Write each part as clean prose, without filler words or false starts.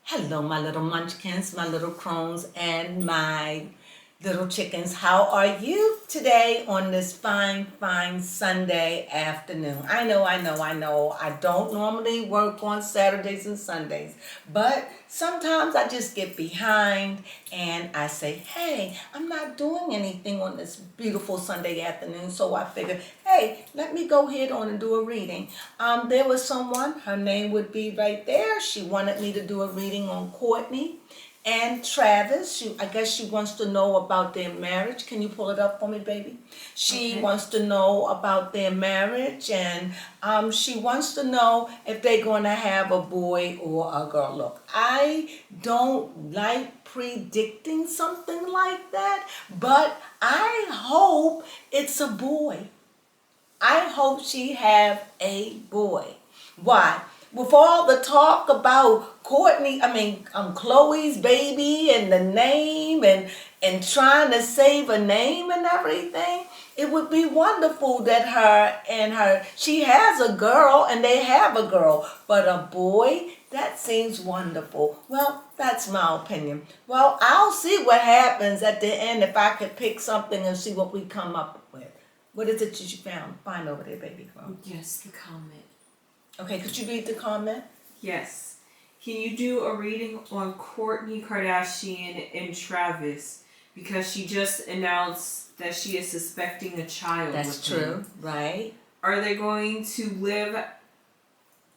Hello, my little munchkins, my little crones, and my little chickens. How are you today on this fine Sunday afternoon? I know. I don't normally work on Saturdays and Sundays, but sometimes I just get behind and I say, hey, I'm not doing anything on this beautiful Sunday afternoon, so I figured, hey, let me go ahead on and do a reading. There was someone, her name would be right there. She wanted me to do a reading on Kourtney and Travis. I guess she wants to know about their marriage. Can you pull it up for me, baby? She Okay. wants to know about their marriage, and she wants to know if they're going to have a boy or a girl. Look, I don't like predicting something like that, but I hope it's a boy. I hope she have a boy. Why? With all the talk about Chloe's baby and the name and trying to save a name and everything, it would be wonderful that she has a girl and they have a girl, but a boy, that seems wonderful. Well, that's my opinion. Well, I'll see what happens at the end if I could pick something and see what we come up with. What is it that you found? Find over there, baby girl. Yes, the comment. Okay, could you read the comment? Yes. Can you do a reading on Kourtney Kardashian and Travis? Because she just announced that she is suspecting a child. That's with true, him. right? Are they going to live?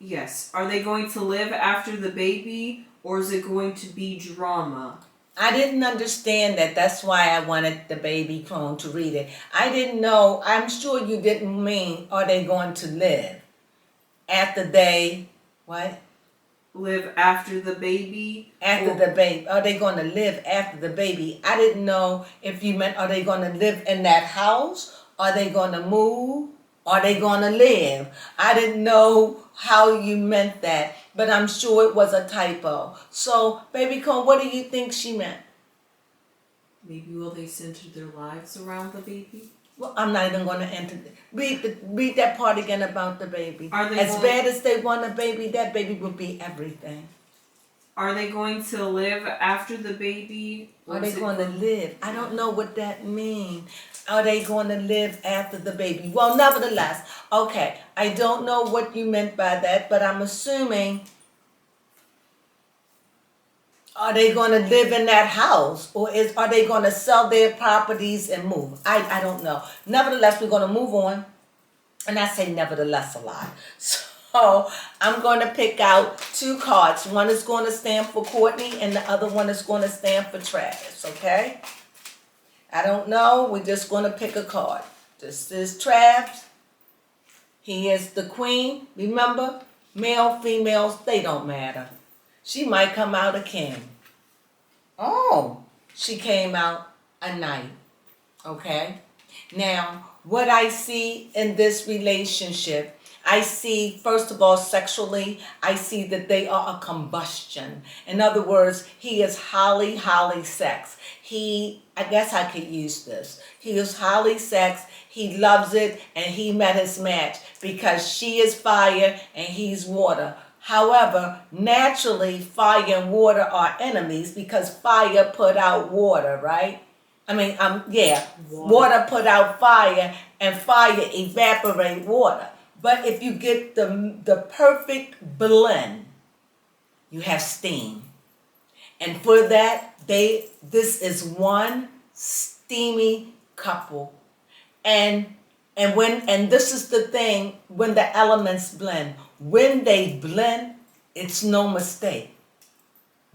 Yes. Are they going to live after the baby, or is it going to be drama? I didn't understand that. That's why I wanted the baby Crone to read it. I didn't know. I'm sure you didn't mean, are they going to live after they, what? Live after the baby? After the baby. Are they going to live after the baby? I didn't know if you meant, are they going to live in that house? Are they going to move? Are they going to live? I didn't know how you meant that, but I'm sure it was a typo. So, baby Crone, what do you think she meant? Maybe will they center their lives around the baby? Well, I'm not even going to enter. Read that part again about the baby. Are they As bad as they want a baby, that baby will be everything. Are they going to live after the baby? Are they going to live? I don't know what that means. Are they going to live after the baby? Well, nevertheless, okay, I don't know what you meant by that, but I'm assuming, are they going to live in that house, or are they going to sell their properties and move? I don't know. Nevertheless, we're going to move on. And I say nevertheless a lot. So I'm going to pick out two cards. One is going to stand for Kourtney and the other one is going to stand for Travis, okay? I don't know. We're just going to pick a card. This is Travis. He is the queen. Remember, male, females, they don't matter. She might come out a king. Oh, she came out a knight, okay? Now, what I see in this relationship, I see, first of all, sexually, I see that they are a combustion. In other words, he is highly sex. I guess I could use this. He is highly sex. He loves it, and he met his match because she is fire and he's water. However, naturally, fire and water are enemies because fire put out water, right? Water put out fire and fire evaporate water. But if you get the perfect blend, you have steam. And for that, this is one steamy couple. And this is the thing, when the elements blend. When they blend, it's no mistake.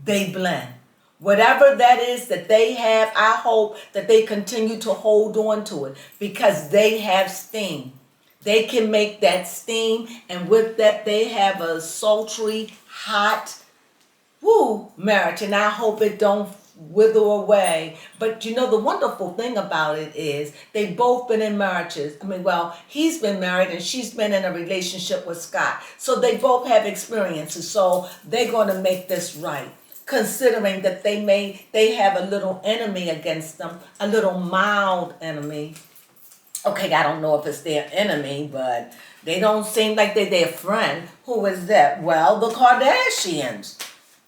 They blend. Whatever that is that they have, I hope that they continue to hold on to it because they have steam. They can make that steam, and with that, they have a sultry, hot, marriage. And I hope it don't wither away. But you know, the wonderful thing about it is they've both been in marriages. He's been married and she's been in a relationship with Scott. So they both have experiences. So they're going to make this right. Considering that they have a little enemy against them, a little mild enemy. Okay, I don't know if it's their enemy, but they don't seem like they're their friend. Who is that? Well, the Kardashians.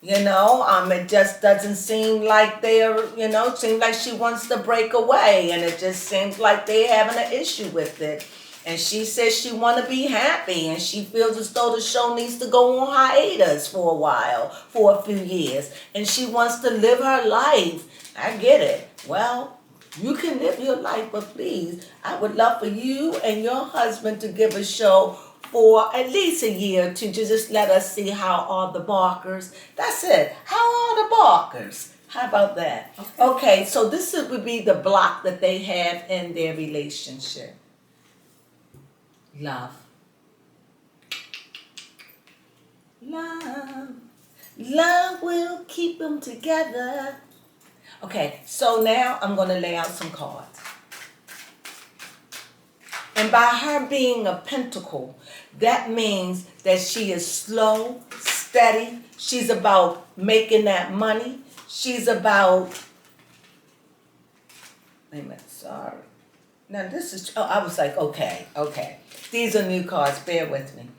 It just doesn't seem like it seems like she wants to break away, and it just seems like they're having an issue with it. And she says she want to be happy, and she feels as though the show needs to go on hiatus for a while, for a few years, and she wants to live her life. I get it. Well, you can live your life, but please, I would love for you and your husband to give a show for at least a year to just let us see how are the Barkers. That's it. How are the Barkers? How about that? Okay, so would be the block that they have in their relationship. Love. Love. Love will keep them together. Okay, so now I'm going to lay out some cards. And by her being a pentacle, that means that she is slow, steady. She's about making that money. She's about, wait a minute, sorry. Now this is, I was like, okay. These are new cards, bear with me.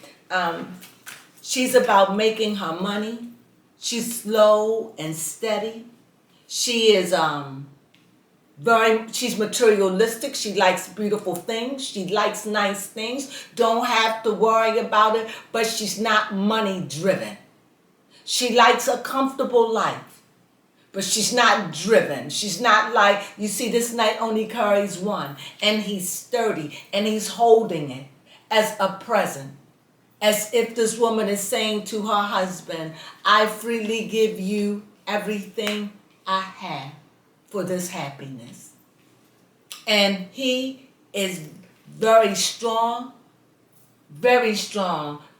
She's about making her money. She's slow and steady. She is she's materialistic. She likes beautiful things. She likes nice things. Don't have to worry about it, but she's not money driven. She likes a comfortable life, but she's not driven. She's not like, you see, this knight only carries one, and he's sturdy, and he's holding it as a present. As if this woman is saying to her husband, I freely give you everything I have for this happiness. And he is very strong, very fiery,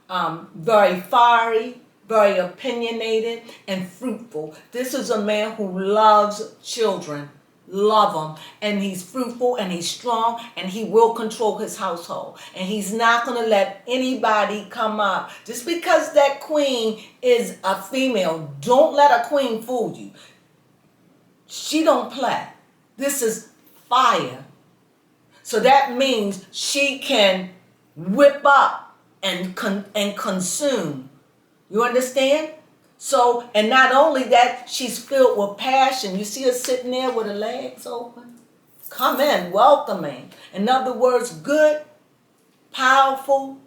very opinionated, and fruitful. This is a man who loves children, love them, and he's fruitful, and he's strong, and he will control his household. And he's not going to let anybody come up. Just because that queen is a female, don't let a queen fool you. She don't play. This is fire. So that means she can whip up and consume. You understand? So, and not only that, she's filled with passion. You see her sitting there with her legs open? Come in, welcoming. In other words, good, powerful,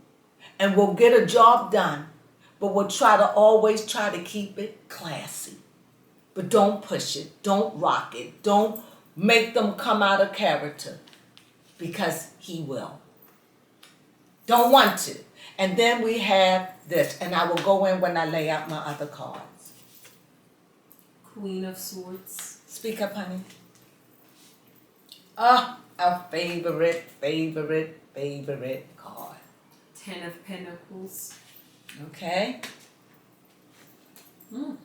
and will get a job done. But will always try to keep it classy. But don't push it. Don't rock it. Don't make them come out of character. Because he will. Don't want to. And then we have this. And I will go in when I lay out my other cards. Queen of Swords. Speak up, honey. Our favorite card. Ten of Pentacles. Okay.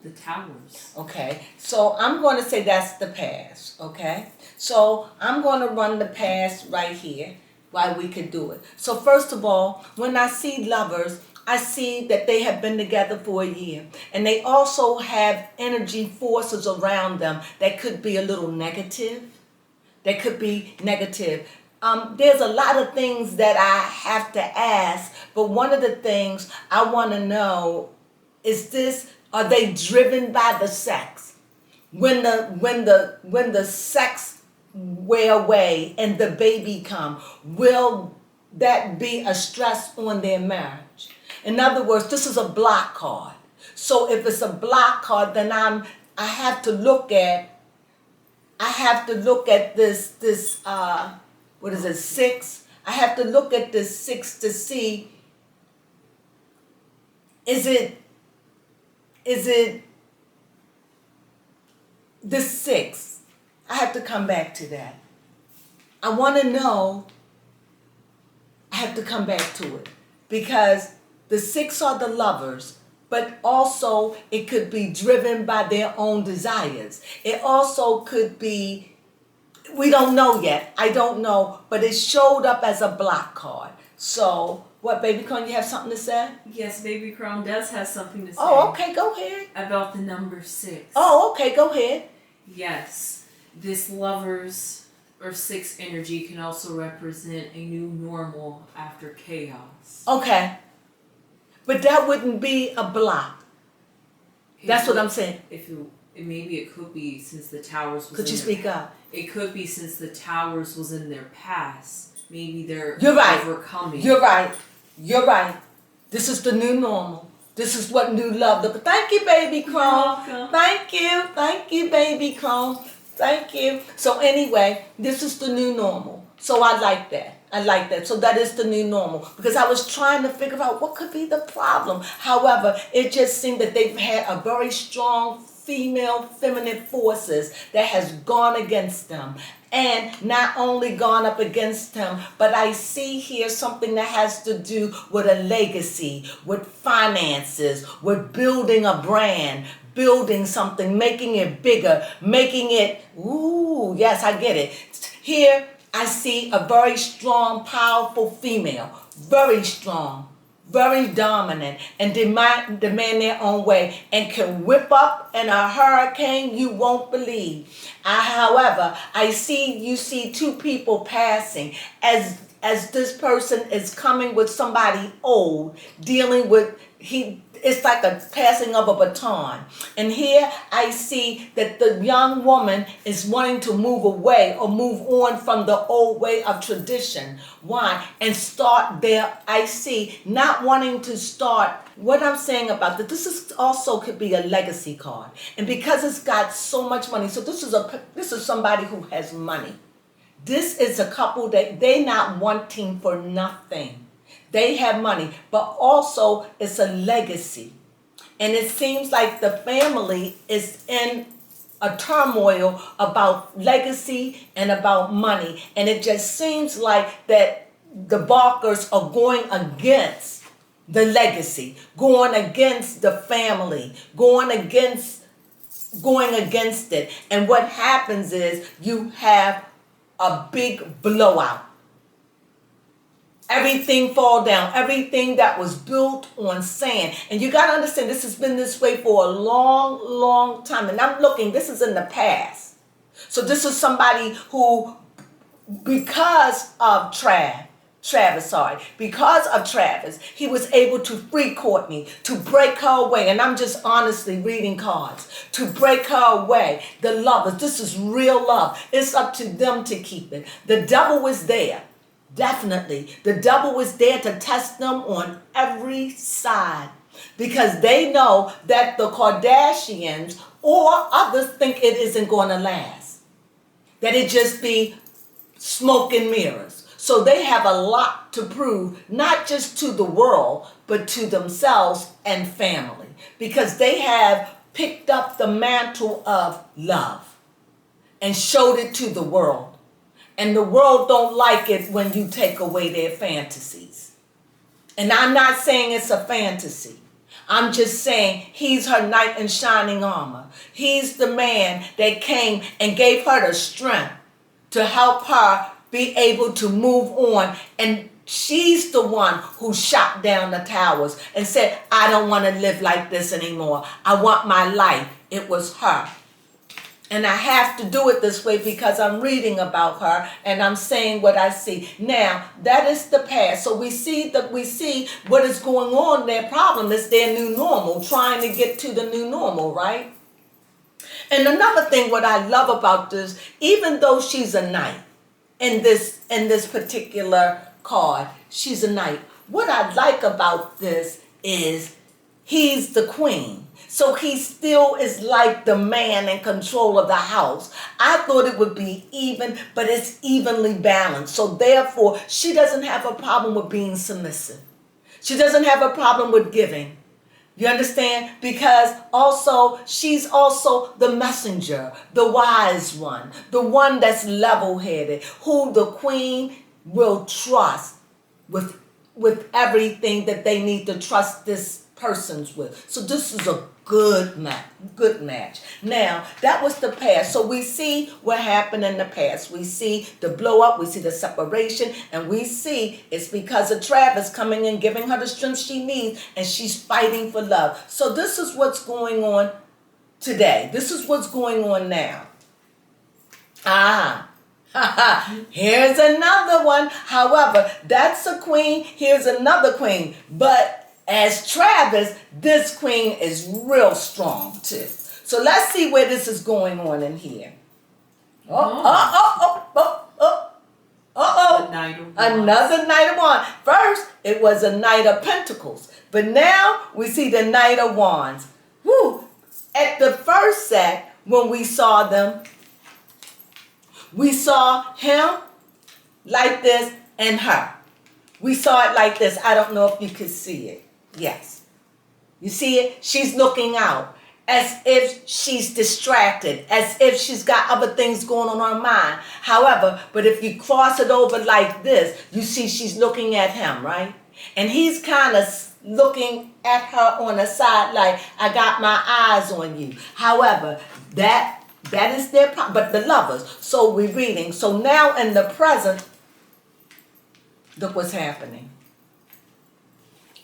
The Towers. Okay, so I'm going to say that's the past, okay? So I'm going to run the past right here while we can do it. So first of all, when I see lovers, I see that they have been together for a year. And they also have energy forces around them that could be a little negative. That could be negative. There's a lot of things that I have to ask, but one of the things I want to know is are they driven by the sex? When the sex wear away and the baby come, will that be a stress on their marriage? In other words, this is a block card. So if it's a block card, then I have to look at this what is it, 6? I have to look at this 6 to see, is it the 6? I have to come back to that. I want to know, I have to come back to it. Because the 6 are the lovers, but also it could be driven by their own desires. It also could be, we don't know yet. I don't know, but it showed up as a block card. So, what, Baby Crone, you have something to say? Yes, Baby Crone does have something to say. Oh, okay, go ahead. About the number 6. Oh, okay, go ahead. Yes, this lovers or 6 energy can also represent a new normal after chaos. Okay. But that wouldn't be a block. That's what I'm saying. Maybe it could be since the towers was Could you speak up? It could be since the towers was in their past. Maybe they're You're right. overcoming. You're right. You're right. This is the new normal. This is what new love looks. Thank you, baby Crone. Thank you. Thank you, baby Crone. Thank you. So anyway, this is the new normal. So I like that. I like that. So that is the new normal. Because I was trying to figure out what could be the problem. However, it just seemed that they've had a very strong female feminine forces that has gone against them. And not only gone up against them, but I see here something that has to do with a legacy, with finances, with building a brand, building something, making it bigger, making it, ooh, yes, I get it. Here, I see a very strong, powerful female, very strong, very dominant, and demand their own way, and can whip up in a hurricane you won't believe. However, you see two people passing as this person is coming with somebody old, dealing with it's like a passing of a baton. And here I see that the young woman is wanting to move away or move on from the old way of tradition. Why? And start there. I see not wanting to start. What I'm saying about that, this is also could be a legacy card. And because it's got so much money, so this is somebody who has money. This is a couple that they not wanting for nothing. They have money, but also it's a legacy. And it seems like the family is in a turmoil about legacy and about money. And it just seems like that the Barkers are going against the legacy, going against the family, going against it. And what happens is you have a big blowout. Everything fall down. Everything that was built on sand. And you got to understand, this has been this way for a long, long time. And I'm looking, this is in the past. So this is somebody who, because of Travis, he was able to free Kourtney, to break her away. And I'm just honestly reading cards. To break her away. The lovers, this is real love. It's up to them to keep it. The devil was there. Definitely. The devil was there to test them on every side. Because they know that the Kardashians or others think it isn't going to last. That it just be smoke and mirrors. So they have a lot to prove, not just to the world, but to themselves and family. Because they have picked up the mantle of love and showed it to the world. And the world don't like it when you take away their fantasies. And I'm not saying it's a fantasy. I'm just saying he's her knight in shining armor. He's the man that came and gave her the strength to help her be able to move on. And she's the one who shot down the towers and said, I don't want to live like this anymore. I want my life. It was her. And I have to do it this way because I'm reading about her and I'm saying what I see. Now, that is the past. So we see what is going on. Their problem is their new normal, trying to get to the new normal, right? And another thing what I love about this, even though she's a knight in this particular card, she's a knight. What I like about this is he's the queen. So he still is like the man in control of the house. I thought it would be even, but it's evenly balanced. So therefore, she doesn't have a problem with being submissive. She doesn't have a problem with giving. You understand? Because also, she's also the messenger, the wise one, the one that's level-headed, who the queen will trust with everything that they need to trust this persons with. So this is a good match. Now, that was the past. So we see what happened in the past. We see the blow up, we see the separation, and we see it's because of Travis coming and giving her the strength she needs, and she's fighting for love. So this is what's going on today. This is what's going on now. Here's another one. However, that's a queen. Here's another queen. But As Travis, this queen is real strong too. So let's see where this is going on in here. A Knight of Wands. Another Knight of Wands. First, it was a Knight of Pentacles. But now we see the Knight of Wands. Woo! At the first set, when we saw them, we saw him like this and her. We saw it like this. I don't know if you could see it. Yes. You see it? She's looking out as if she's distracted, as if she's got other things going on in her mind. However, but if you cross it over like this, you see she's looking at him, right? And he's kind of looking at her on the side like, I got my eyes on you. However, that is their problem, but the lovers. So we're reading. So now in the present, look what's happening.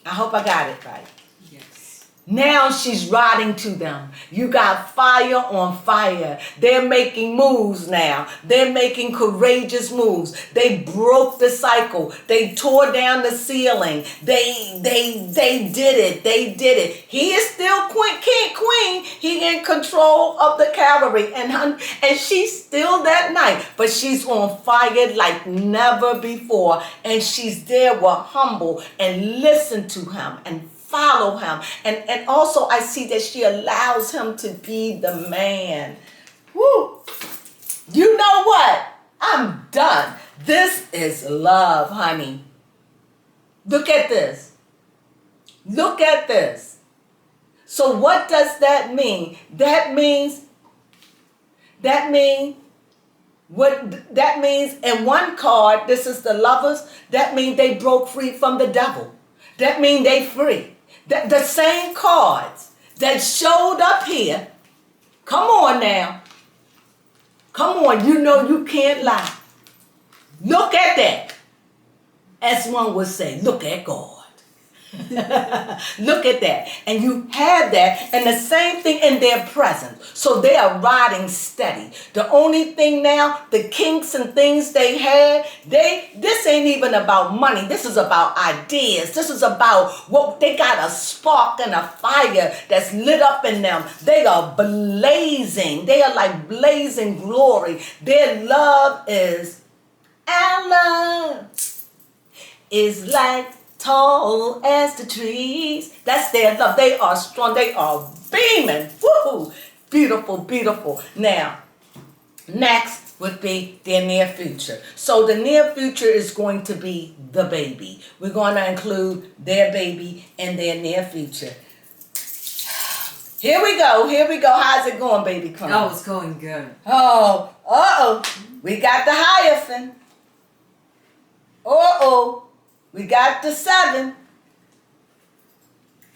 I hope I got it right. Yes. Now she's riding to them. You got fire on fire. They're making moves now. They're making courageous moves. They broke the cycle. They tore down the ceiling. They did it. They did it. He is still queen. He in control of the cavalry. And she's still that knight. But she's on fire like never before. And she's there with humble and listen to him and follow him. And also I see that she allows him to be the man. Woo! You know what? I'm done. This is love, honey. Look at this. Look at this. So what does that mean? That means in one card, this is the lovers, that means they broke free from the devil. That means they free. The same cards that showed up here. Come on now. Come on, you know you can't lie. Look at that. As one would say, look at God. Look at that. And you have that, and the same thing in their presence. So they are riding steady. The only thing now, the kinks and things they had, this ain't even about money. This is about ideas. This is about what they got, a spark and a fire that's lit up in them. They are blazing. They are like blazing glory. Their love is, our love is like tall as the trees. That's their love. They are strong. They are beaming. Woo! Beautiful, beautiful. Now, next would be their near future. So the near future is going to be the baby. We're going to include their baby in their near future. Here we go. Here we go. How's it going, baby Crone? Oh, it's going good. Oh, we got the Hierophant. We got the 7.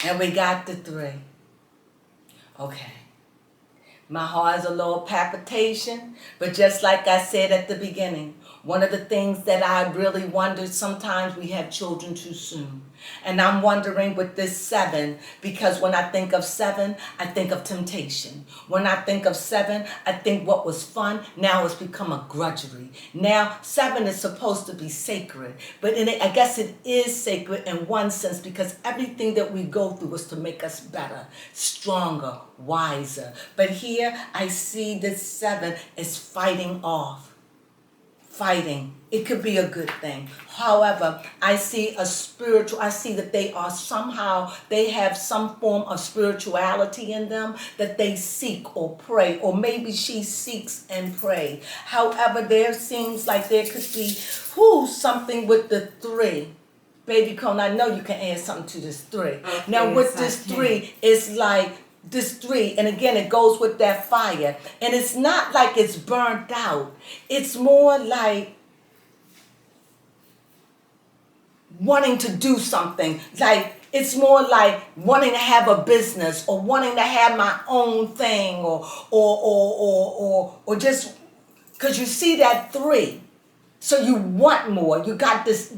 And we got the 3. Okay. My heart's a little palpitation, but just like I said at the beginning, one of the things that I really wondered, sometimes we have children too soon. And I'm wondering with this 7, because when I think of 7, I think of temptation. When I think of 7, I think what was fun, now it's become a grudgery. Now, 7 is supposed to be sacred, but I guess it is sacred in one sense, because everything that we go through is to make us better, stronger, wiser. But here, I see this 7 is fighting off. Fighting. It could be a good thing. However, I see that they have some form of spirituality in them that they seek or pray, or maybe she seeks and pray. However, there seems like there could be something with the 3. Baby Crone, I know you can add something to this 3. Okay, now with this 3, it's like this 3, and again it goes with that fire, and it's not like it's burnt out. It's more like wanting to do something. Like it's more like wanting to have a business, or wanting to have my own thing, or just because you see that 3. So you want more. You got this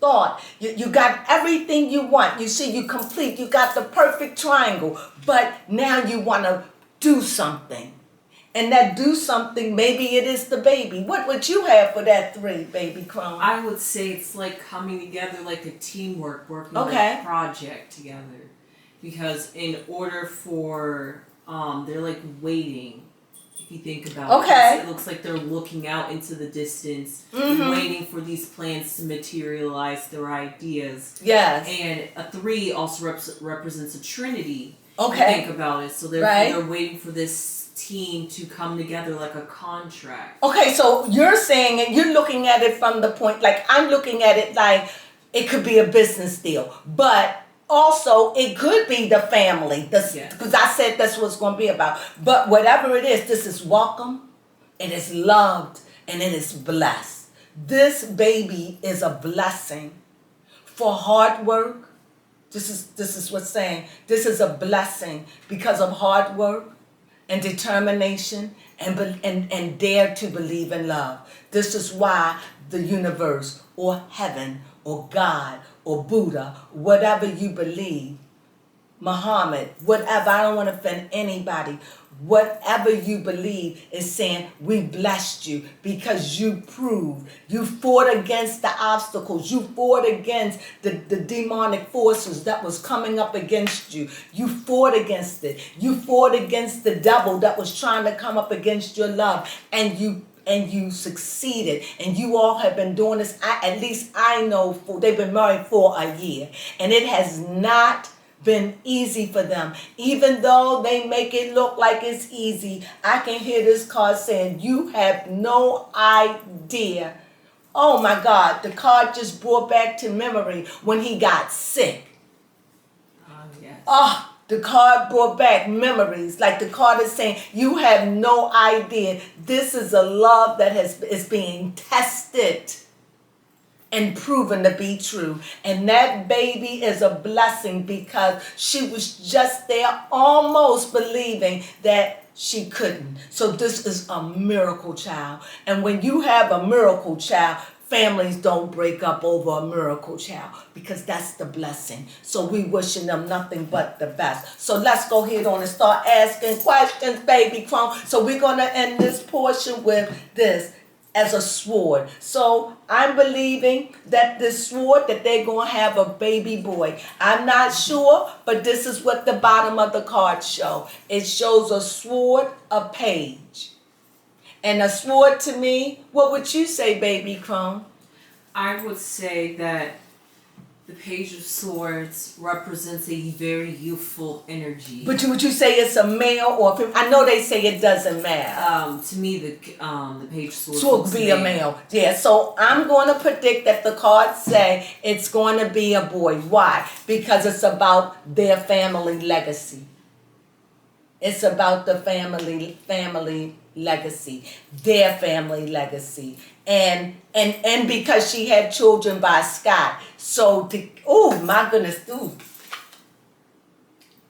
thought. You got everything you want. You see, you complete. You got the perfect triangle. But now you want to do something. and that do something. Maybe it is the baby. What would you have for that 3, baby Crone? I would say it's like coming together, like a teamwork, working on Okay. a project together. Because in order for, they're like waiting. If you think about Okay. it, it looks like they're looking out into the distance, Mhm. waiting for these plans to materialize their ideas. Yes. And a 3 also represents a trinity. Okay. Think about it. So they're waiting for this team to come together like a contract. Okay, so you're saying it, you're looking at it from the point, like I'm looking at it like it could be a business deal, but also it could be the family, because I said that's what it's going to be about. But whatever it is, this is welcome, it is loved, and it is blessed. This baby is a blessing for hard work. This is what's saying. This is a blessing because of hard work and determination and dare to believe in love. This is why the universe or heaven or God or Buddha, whatever you believe, Muhammad, whatever, I don't want to offend anybody, whatever you believe is saying, we blessed you because you proved, you fought against the obstacles, you fought against the demonic forces that was coming up against you. You fought against it. You fought against the devil that was trying to come up against your love, and you succeeded, and you all have been doing this. At least I know they've been married for a year, and it has not been easy for them. Even though they make it look like it's easy, I can hear this card saying, you have no idea. Oh my God, the card just brought back to memory when he got sick. Yes. Oh, the card brought back memories. Like the card is saying, you have no idea. This is a love that is being tested and proven to be true. And that baby is a blessing because she was just there almost believing that she couldn't. So this is a miracle child. And when you have a miracle child, families don't break up over a miracle child because that's the blessing. So we wishing them nothing but the best. So let's go ahead on and start asking questions, baby Crone. So we're going to end this portion with this. As a sword. So I'm believing that this sword, that they're going to have a baby boy. I'm not sure, but this is what the bottom of the card show. It shows a sword, a page. And a sword to me, what would you say, baby Crone? I would say that the Page of Swords represents a very youthful energy. But would you say it's a male or a female? I know they say it doesn't matter. To me, the Page of Swords would be a male. Yeah, so I'm going to predict that the cards say it's going to be a boy. Why? Because it's about their family legacy. It's about the family legacy, their family legacy. And because she had children by Scott. So, oh my goodness, dude.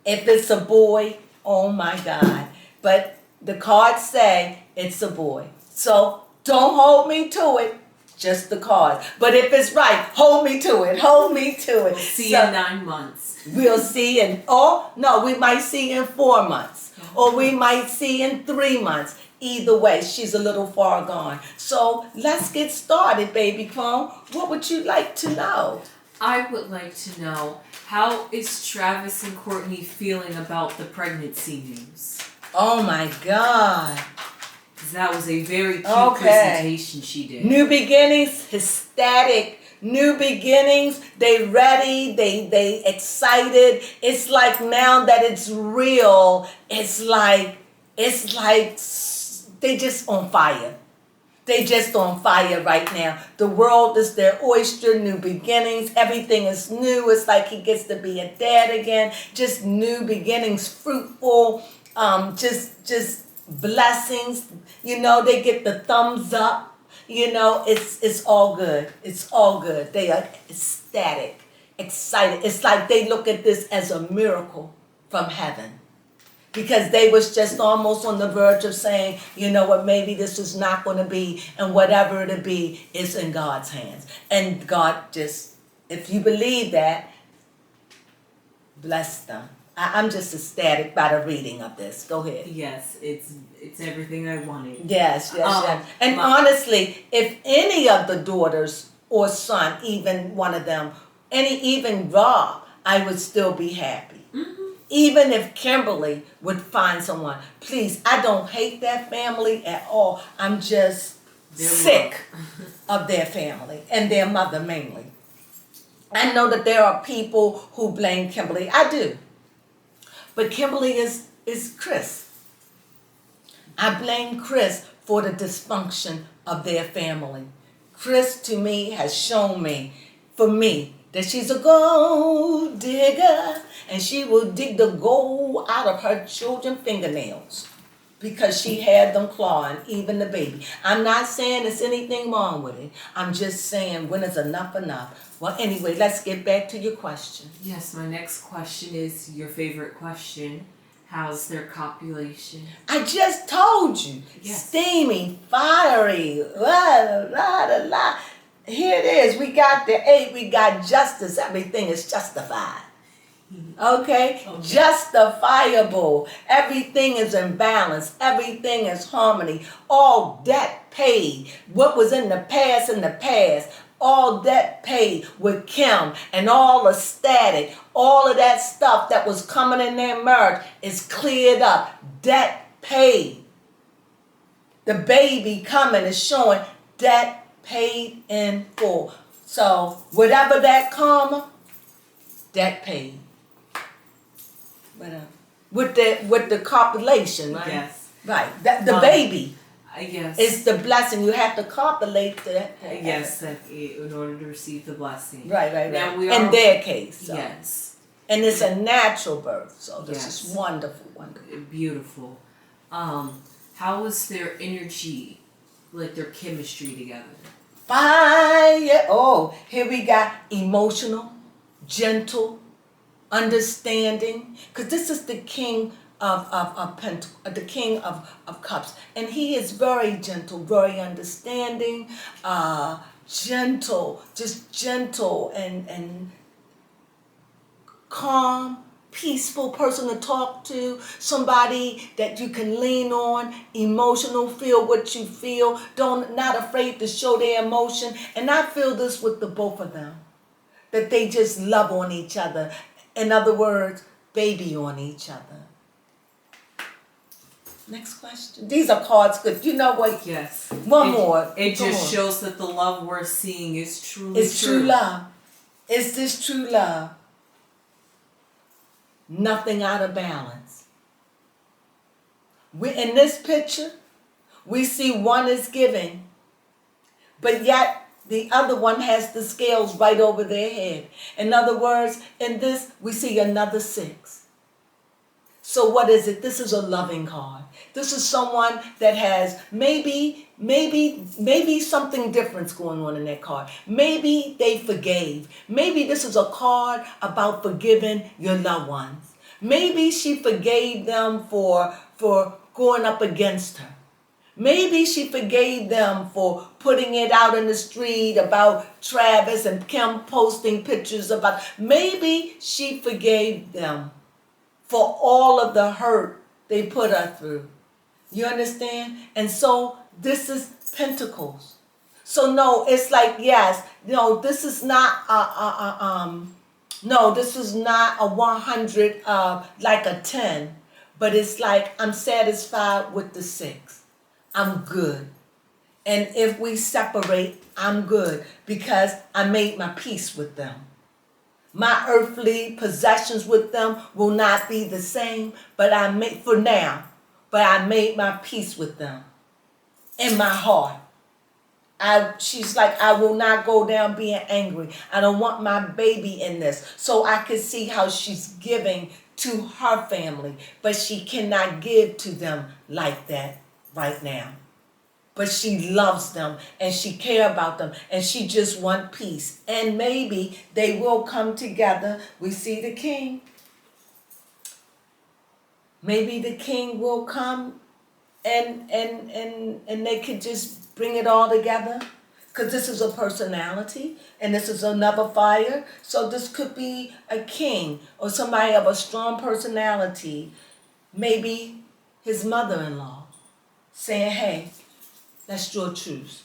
If it's a boy, oh my God. But the cards say it's a boy. So don't hold me to it. Just the cards. But if it's right, hold me to it. Hold me to it. We'll see in 9 months. We'll see we might see in 4 months. Or we might see in 3 months. Either way, she's a little far gone. So let's get started, baby Crone. What would you like to know? I would like to know, how is Travis and Kourtney feeling about the pregnancy news? Oh my God. Because that was a very cute presentation she did. New beginnings, ecstatic. New beginnings, they ready, they excited. It's like now that it's real, it's like they just on fire. They just on fire right now. The world is their oyster, new beginnings. Everything is new. It's like he gets to be a dad again. Just new beginnings, fruitful, just blessings. You know, they get the thumbs up. You know, it's all good. It's all good. They are ecstatic, excited. It's like they look at this as a miracle from heaven. Because they was just almost on the verge of saying, you know what, maybe this is not going to be, and whatever it'll be, is in God's hands. And God just, if you believe that, bless them. I'm just ecstatic by the reading of this. Go ahead. Yes, it's everything I wanted. Yes, yes, yes. And my- honestly, if any of the daughters or son, even one of them, even Rob, I would still be happy. Even if Kimberly would find someone. Please, I don't hate that family at all. I'm just sick of their family and their mother mainly. I know that there are people who blame Kimberly. I do. But Kimberly is Chris. I blame Chris for the dysfunction of their family. Chris, to me, has shown me, for me, that she's a gold digger and she will dig the gold out of her children's fingernails because she had them clawing, even the baby. I'm not saying there's anything wrong with it. I'm just saying, when is enough enough? Well, anyway, let's get back to your question. Yes, my next question is your favorite question. How's their copulation? I just told you. Yes. Steamy, fiery, la la la la. Here it is. We got the 8. We got justice. Everything is justified. Okay? Justifiable. Everything is in balance. Everything is harmony. All debt paid. What was in the past. All debt paid with Kim and all the static, all of that stuff that was coming in their marriage is cleared up. Debt paid. The baby coming is showing debt paid in full. So whatever that karma, debt paid. With the copulation, right? Yes. Right. The baby. Yes. It's the blessing. You have to copulate to that. Yes, in order to receive the blessing. Right. Now in their case. So. Yes. And it's a natural birth. So this is wonderful. Beautiful. How was their energy, like their chemistry together? Fire. Oh, here we got emotional, gentle, understanding. Because this is the king the king of cups, and he is very gentle, very understanding, gentle, just gentle and calm, peaceful person to talk to, somebody that you can lean on, emotional, feel what you feel, not afraid to show their emotion. And I feel this with the both of them, that they just love on each other. In other words, baby on each other. Next question. These are cards good. You know what? Yes. One more. It just shows that the love we're seeing is truly It's true love. Is this true love? Nothing out of balance. In this picture, we see one is giving, but yet the other one has the scales right over their head. In other words, in this, we see another 6. So what is it? This is a loving card. This is someone that has maybe something different's going on in that card. Maybe they forgave. Maybe this is a card about forgiving your loved ones. Maybe she forgave them for going up against her. Maybe she forgave them for putting it out in the street about Travis and Kim posting pictures about. Maybe she forgave them for all of the hurt they put her through. You understand? And so this is Pentacles. So no, it's like, yes, no, this is not this is not a 100 like a 10, but it's like I'm satisfied with the 6. I'm good. And if we separate, I'm good because I made my peace with them. My earthly possessions with them will not be the same, but I made my peace with them in my heart. She's like, I will not go down being angry. I don't want my baby in this. So I can see how she's giving to her family, but she cannot give to them like that right now. But she loves them and she cares about them and she just wants peace. And maybe they will come together. We see the king. Maybe the king will come and they could just bring it all together. Because this is a personality and this is another fire. So this could be a king or somebody of a strong personality, maybe his mother-in-law, saying, hey, let's draw truce.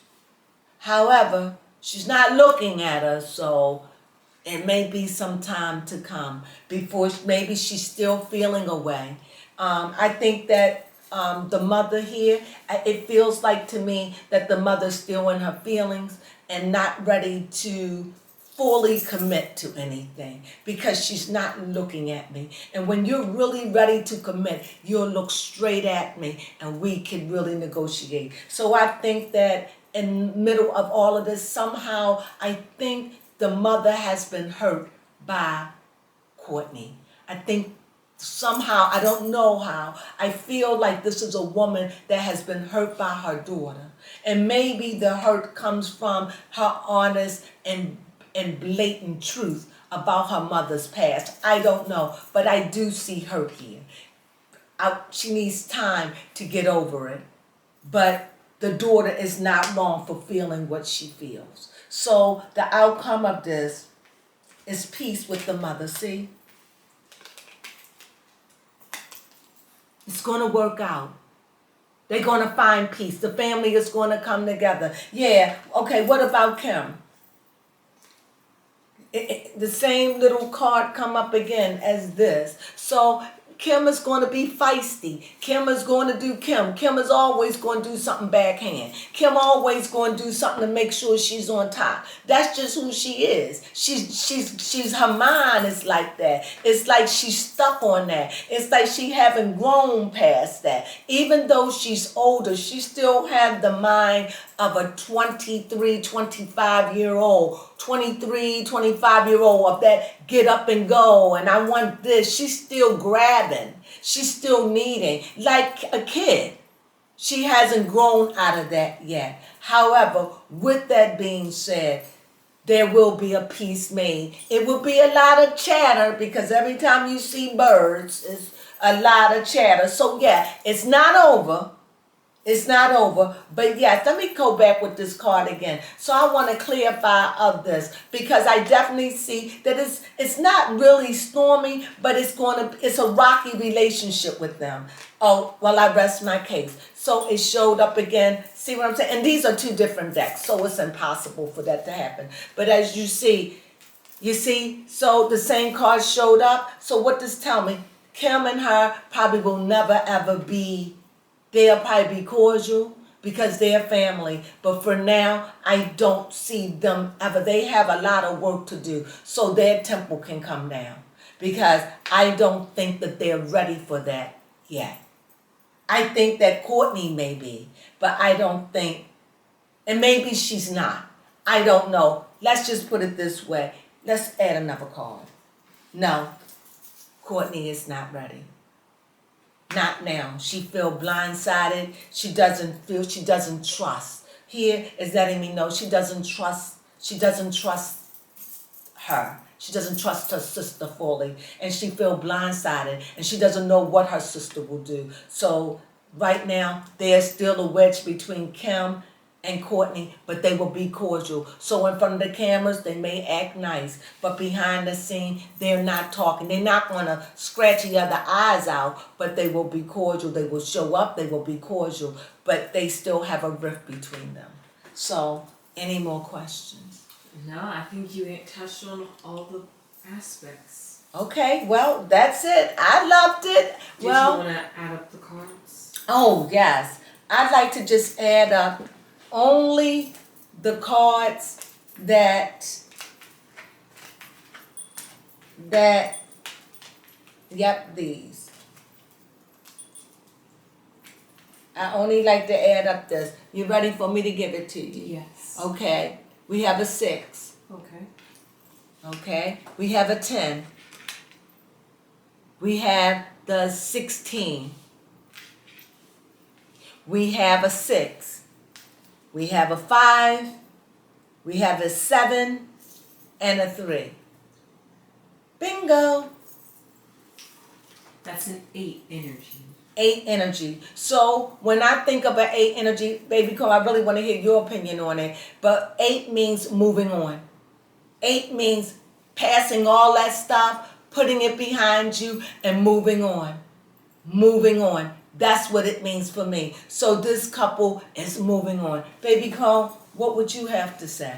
However, she's not looking at us, so it may be some time to come before maybe she's still feeling away. I think that the mother here, it feels like to me that the mother's still in her feelings and not ready to fully commit to anything because she's not looking at me. And when you're really ready to commit, you'll look straight at me and we can really negotiate. So I think that in the middle of all of this, somehow I think the mother has been hurt by Kourtney. I think somehow, I don't know how, I feel like this is a woman that has been hurt by her daughter. And maybe the hurt comes from her honest and blatant truth about her mother's past. I don't know, but I do see hurt here. She needs time to get over it. But the daughter is not wrong for feeling what she feels. So the outcome of this is peace with the mother. See? It's going to work out. They're going to find peace. The family is going to come together. Yeah, okay, what about Kim? The same little card come up again as this. So Kim is going to be feisty. Kim is going to do Kim. Kim is always going to do something backhand. Kim always going to do something to make sure she's on top. That's just who she is. She's her mind is like that. It's like she's stuck on that. It's like she haven't grown past that. Even though she's older, she still has the mind of a 23, 25-year-old, 23, 25-year-old of that get up and go, and I want this. She's still grabbing. She's still needing, like a kid. She hasn't grown out of that yet. However, with that being said, there will be a peace made. It will be a lot of chatter because every time you see birds, it's a lot of chatter. So yeah, it's not over. It's not over, but yes, let me go back with this card again. So I want to clarify of this because I definitely see that it's not really stormy, but it's a rocky relationship with them. Oh, well, I rest my case. So it showed up again. See what I'm saying? And these are two different decks, so it's impossible for that to happen. But as you see, so the same card showed up. So what does tell me? Kim and her probably will never ever be. They'll probably be cordial because they're family. But for now, I don't see them ever. They have a lot of work to do so their temple can come down. Because I don't think that they're ready for that yet. I think that Kourtney may be, but I don't think, and maybe she's not. I don't know. Let's just put it this way. Let's add another card. No, Kourtney is not ready. Not now. She feel blindsided. She doesn't trust. Here is letting me know she doesn't trust her. She doesn't trust her sister fully. And she feel blindsided. And she doesn't know what her sister will do. So right now, there's still a wedge between Kim and Kourtney, but they will be cordial. So in front of the cameras, they may act nice, but behind the scene, they're not talking. They're not going to scratch each other's eyes out, but they will be cordial. They will show up. They will be cordial, but they still have a rift between them. So, any more questions? No, I think you touched on all the aspects. Okay, well, that's it. I loved it. Did you want to add up the cards? Oh, yes. I'd like to just add up only the cards that these. I only like to add up this. You ready for me to give it to you? Yes. Okay. We have a 6. Okay. Okay. We have a 10. We have the 16. We have a 6. We have a 5, we have a 7, and a 3. Bingo! That's an 8 energy. 8 energy. So when I think of an 8 energy, baby Cole, I really want to hear your opinion on it. But 8 means moving on. 8 means passing all that stuff, putting it behind you, and moving on. Moving on. That's what it means for me. So this couple is moving on. Baby Cole, what would you have to say?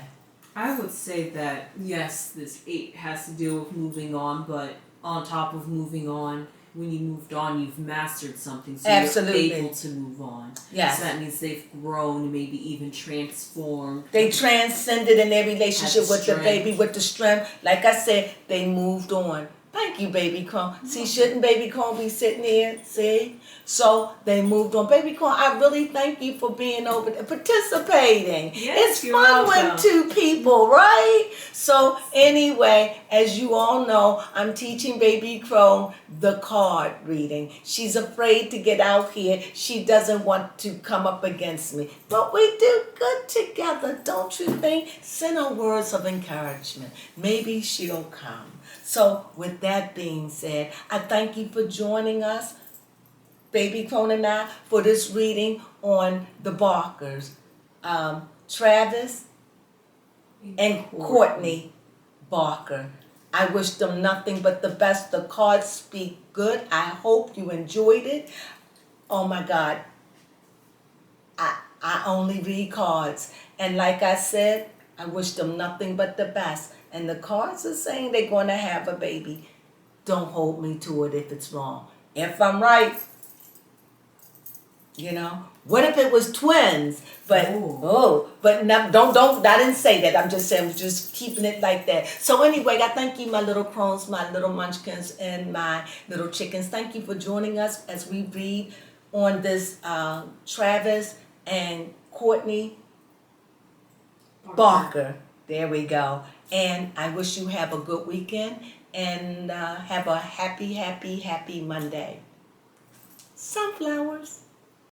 I would say that yes, this 8 has to deal with moving on, but on top of moving on, when you moved on, you've mastered something, so Absolutely. you're able to move on. Yes. So that means they've grown, maybe even transformed. They transcended in their relationship Had with the strength. baby, with the strength. Like I said, they moved on. Thank you, baby Cone. See, shouldn't baby Cone be sitting here? See? So they moved on. Baby Cone, I really thank you for being over there, participating. Yes, It's you're fun welcome. when 2 people, right? So anyway, as you all know, I'm teaching baby Crone the card reading. She's afraid to get out here. She doesn't want to come up against me. But we do good together, don't you think? Send her words of encouragement. Maybe she'll come. So with that being said, I thank you for joining us, baby Crone and I, for this reading on the Barkers. Travis and Kourtney Barker. I wish them nothing but the best. The cards speak good. I hope you enjoyed it. Oh my God. I only read cards. And like I said, I wish them nothing but the best. And the cards are saying they're going to have a baby. Don't hold me to it if it's wrong. If I'm right, you know, what if it was twins? But but no, don't. I didn't say that. I'm just saying, just keeping it like that. So anyway, I thank you, my little crones, my little munchkins, and my little chickens. Thank you for joining us as we read on this Travis and Kourtney Barker. There we go. And I wish you have a good weekend and have a happy, happy, happy Monday. Sunflowers.